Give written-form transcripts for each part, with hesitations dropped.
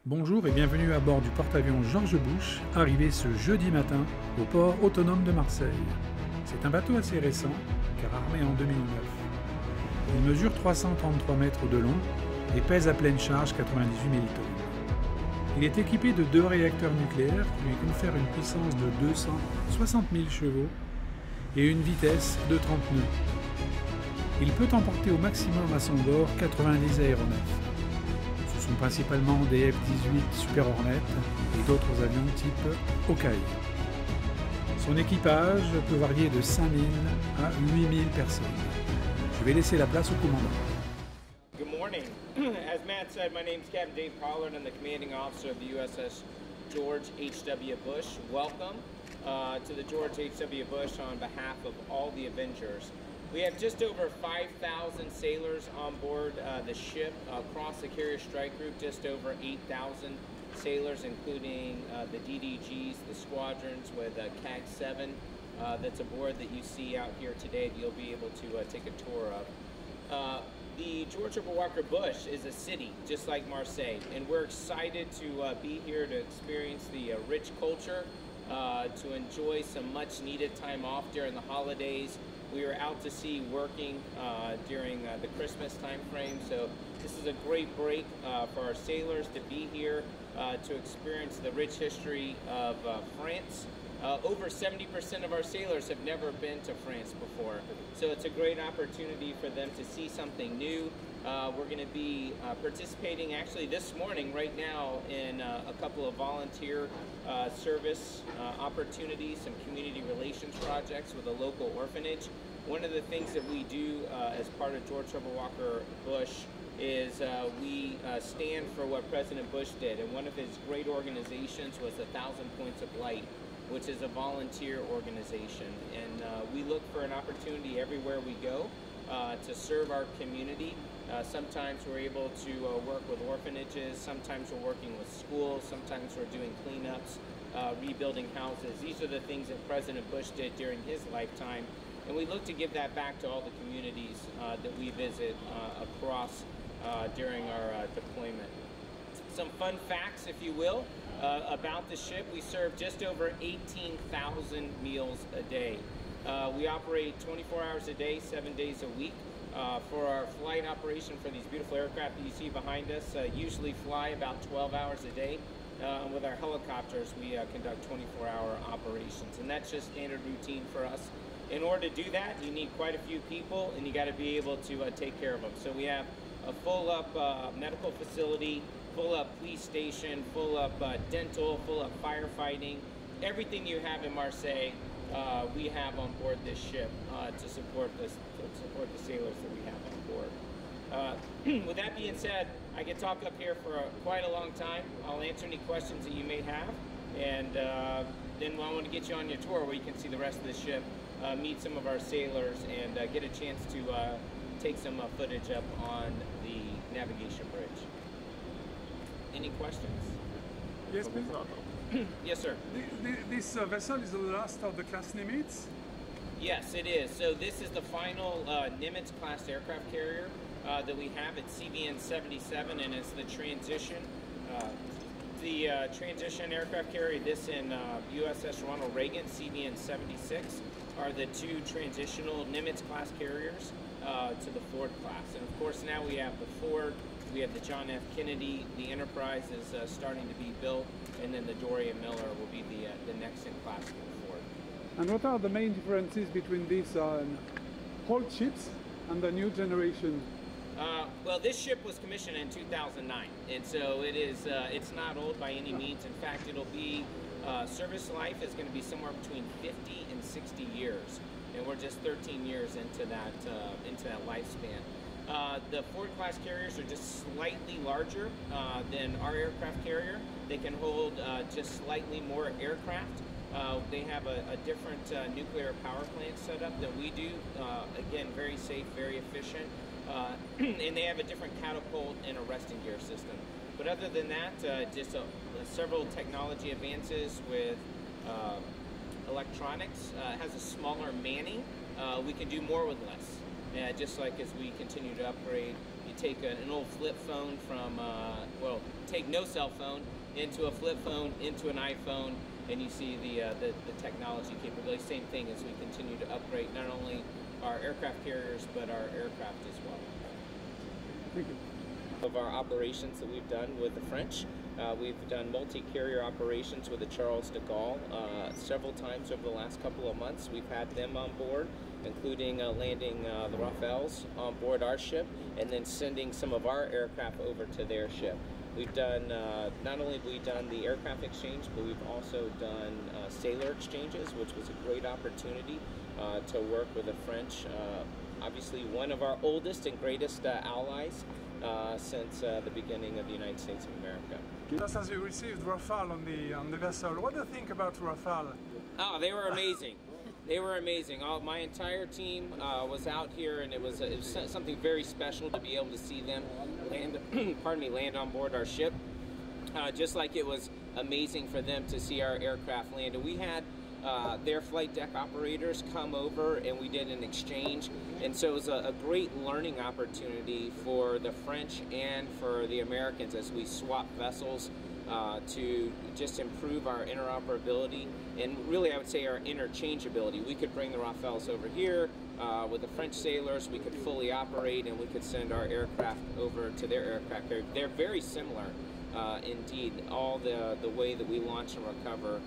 Bonjour et bienvenue à bord du porte-avions George Bush, arrivé ce jeudi matin au port autonome de Marseille. C'est un bateau assez récent, car armé en 2009. Il mesure 333 mètres de long et pèse à pleine charge 98 mégatonnes. Il est équipé de 2 réacteurs nucléaires qui lui confèrent une puissance de 260 000 chevaux et une vitesse de 30 nœuds. Il peut emporter au maximum à son bord 90 aéronefs. Ce sont principalement des F18 Super Hornet et d'autres avions type Hawkeye. Son équipage peut varier de 5 000 à 8 000 personnes. Je vais laisser la place au commandant. Good morning. As Matt said, my name is Captain Dave Pollard. I'm the commanding officer of the USS George H.W. Bush. Welcome to the George H.W. Bush on behalf of all the Avengers. We have just over 5,000 sailors on board the ship across the carrier strike group, just over 8,000 sailors, including the DDGs, the squadrons with CAG 7 that's aboard that you see out here today that you'll be able to take a tour of. The George Herbert Walker Bush is a city just like Marseille, and we're excited to be here to experience the rich culture, to enjoy some much needed time off during the holidays. We are out to sea working during the Christmas time frame, so this is a great break for our sailors to be here to experience the rich history of France. Over 70% of our sailors have never been to France before, so it's a great opportunity for them to see something new. We're going to be participating actually this morning right now in a couple of volunteer service opportunities, some community relations projects with a local orphanage. One of the things that we do as part of George Herbert Walker Bush is we stand for what President Bush did, and one of his great organizations was 1,000 Points of Light, which is a volunteer organization, and we look for an opportunity everywhere we go to serve our community. Sometimes we're able to work with orphanages, sometimes we're working with schools, sometimes we're doing cleanups, rebuilding houses. These are the things that President Bush did during his lifetime, and we look to give that back to all the communities that we visit across during our deployment. Some fun facts, if you will, about the ship. We serve just over 18,000 meals a day. We operate 24 hours a day, 7 days a week. For our flight operation for these beautiful aircraft that you see behind us, usually fly about 12 hours a day. With our helicopters, we conduct 24-hour operations, and that's just standard routine for us. In order to do that, you need quite a few people, and you got to be able to take care of them. So we have a full-up medical facility, full-up police station, full-up dental, full-up firefighting. Everything you have in Marseille, we have on board this ship to support the sailors that we have on board. With that being said, I could talk up here for quite a long time. I'll answer any questions that you may have, and then I want to get you on your tour where you can see the rest of the ship, meet some of our sailors, and get a chance to take some footage up on the navigation bridge. Any questions? Yes, please. Yes, sir. This vessel is the last of the class Nimitz? Yes, it is. So this is the final Nimitz class aircraft carrier that we have at CVN 77, and it's the transition. Transition aircraft carrier, this and USS Ronald Reagan, CVN 76, are the 2 transitional Nimitz class carriers to the Ford class. And of course now we have the Ford, we have the John F. Kennedy, the Enterprise is starting to be built, and then the Dorian Miller will be the next in class for the Ford. And what are the main differences between these old ships and the new generation? Well, this ship was commissioned in 2009, and so it is. It's not old by any means. In fact, it'll be service life is going to be somewhere between 50 and 60 years, and we're just 13 years into that lifespan. The Ford class carriers are just slightly larger than our aircraft carrier. They can hold just slightly more aircraft. They have a different nuclear power plant set up than we do. Again, very safe, very efficient. And they have a different catapult and arresting gear system. But other than that, just several technology advances with electronics. Has a smaller manning. We can do more with less. Just like as we continue to upgrade, you take an old flip phone from, well, take no cell phone into a flip phone, into an iPhone, and you see the technology capability. Same thing as we continue to upgrade not only our aircraft carriers, but our aircraft as well. Thank you. Of our operations that we've done with the French. We've done multi-carrier operations with the Charles de Gaulle several times over the last couple of months. We've had them on board, including landing the Rafales on board our ship, and then sending some of our aircraft over to their ship. We've done, not only have we done the aircraft exchange, but we've also done sailor exchanges, which was a great opportunity to work with the French. Obviously one of our oldest and greatest allies since the beginning of the United States of America. Just as you received Rafale on the vessel, what do you think about Rafale? Oh, they were amazing. They were amazing. My entire team was out here, and it was something very special to be able to see them land, land on board our ship. Just like it was amazing for them to see our aircraft land. And we had their flight deck operators come over, and we did an exchange. And so it was a great learning opportunity for the French and for the Americans as we swapped vessels to just improve our interoperability and really I would say our interchangeability. We could bring the Rafales over here with the French sailors, we could fully operate, and we could send our aircraft over to their aircraft carrier. They're very similar indeed, all the way that we launch and recover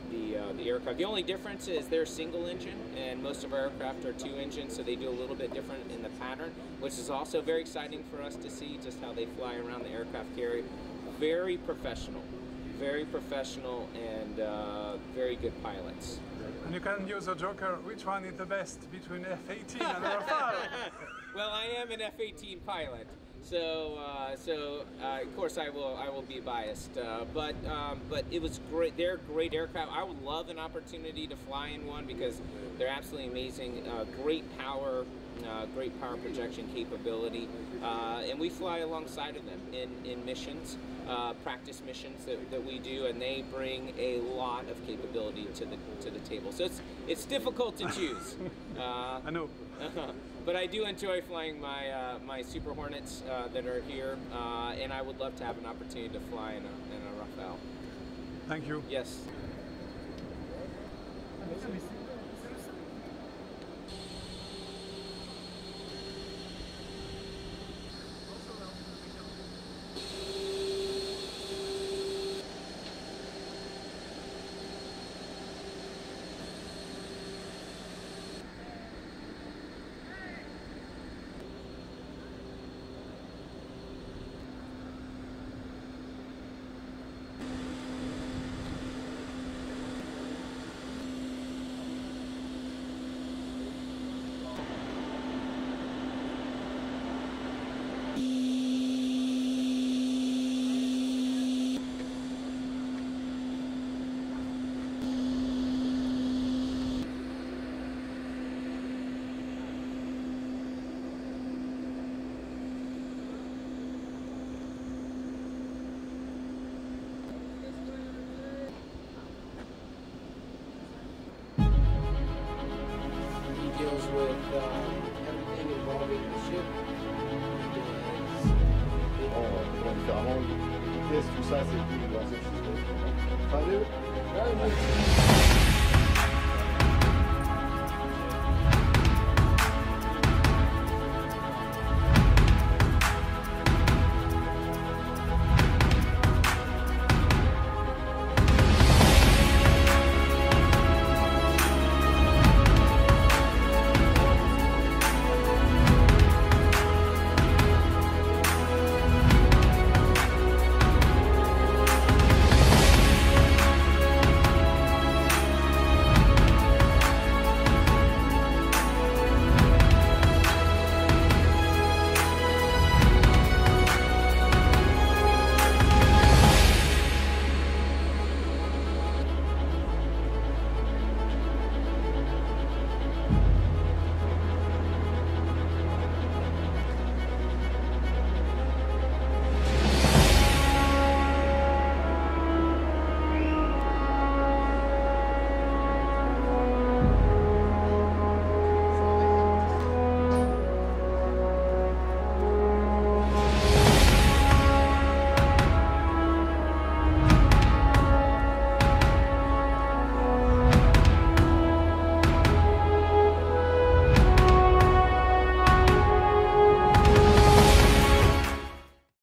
the aircraft. The only difference is they're single engine, and most of our aircraft are two engines, so they do a little bit different in the pattern, which is also very exciting for us to see just how they fly around the aircraft carrier. Very professional and very good pilots. And you can use a joker, which one is the best between F-18 and Rafale? Well, I am an F-18 pilot. So, of course, I will be biased, but it was great. They're great aircraft. I would love an opportunity to fly in one because they're absolutely amazing. Great power projection capability, and we fly alongside of them in missions, practice missions that we do, and they bring a lot of capability to the table. So it's difficult to choose. I know. But I do enjoy flying my Super Hornets that are here, and I would love to have an opportunity to fly in a Rafale. Thank you. Yes. Deals with everything involving the ship. Différemment, les pièces, tout ça, c'est tout. Enfin,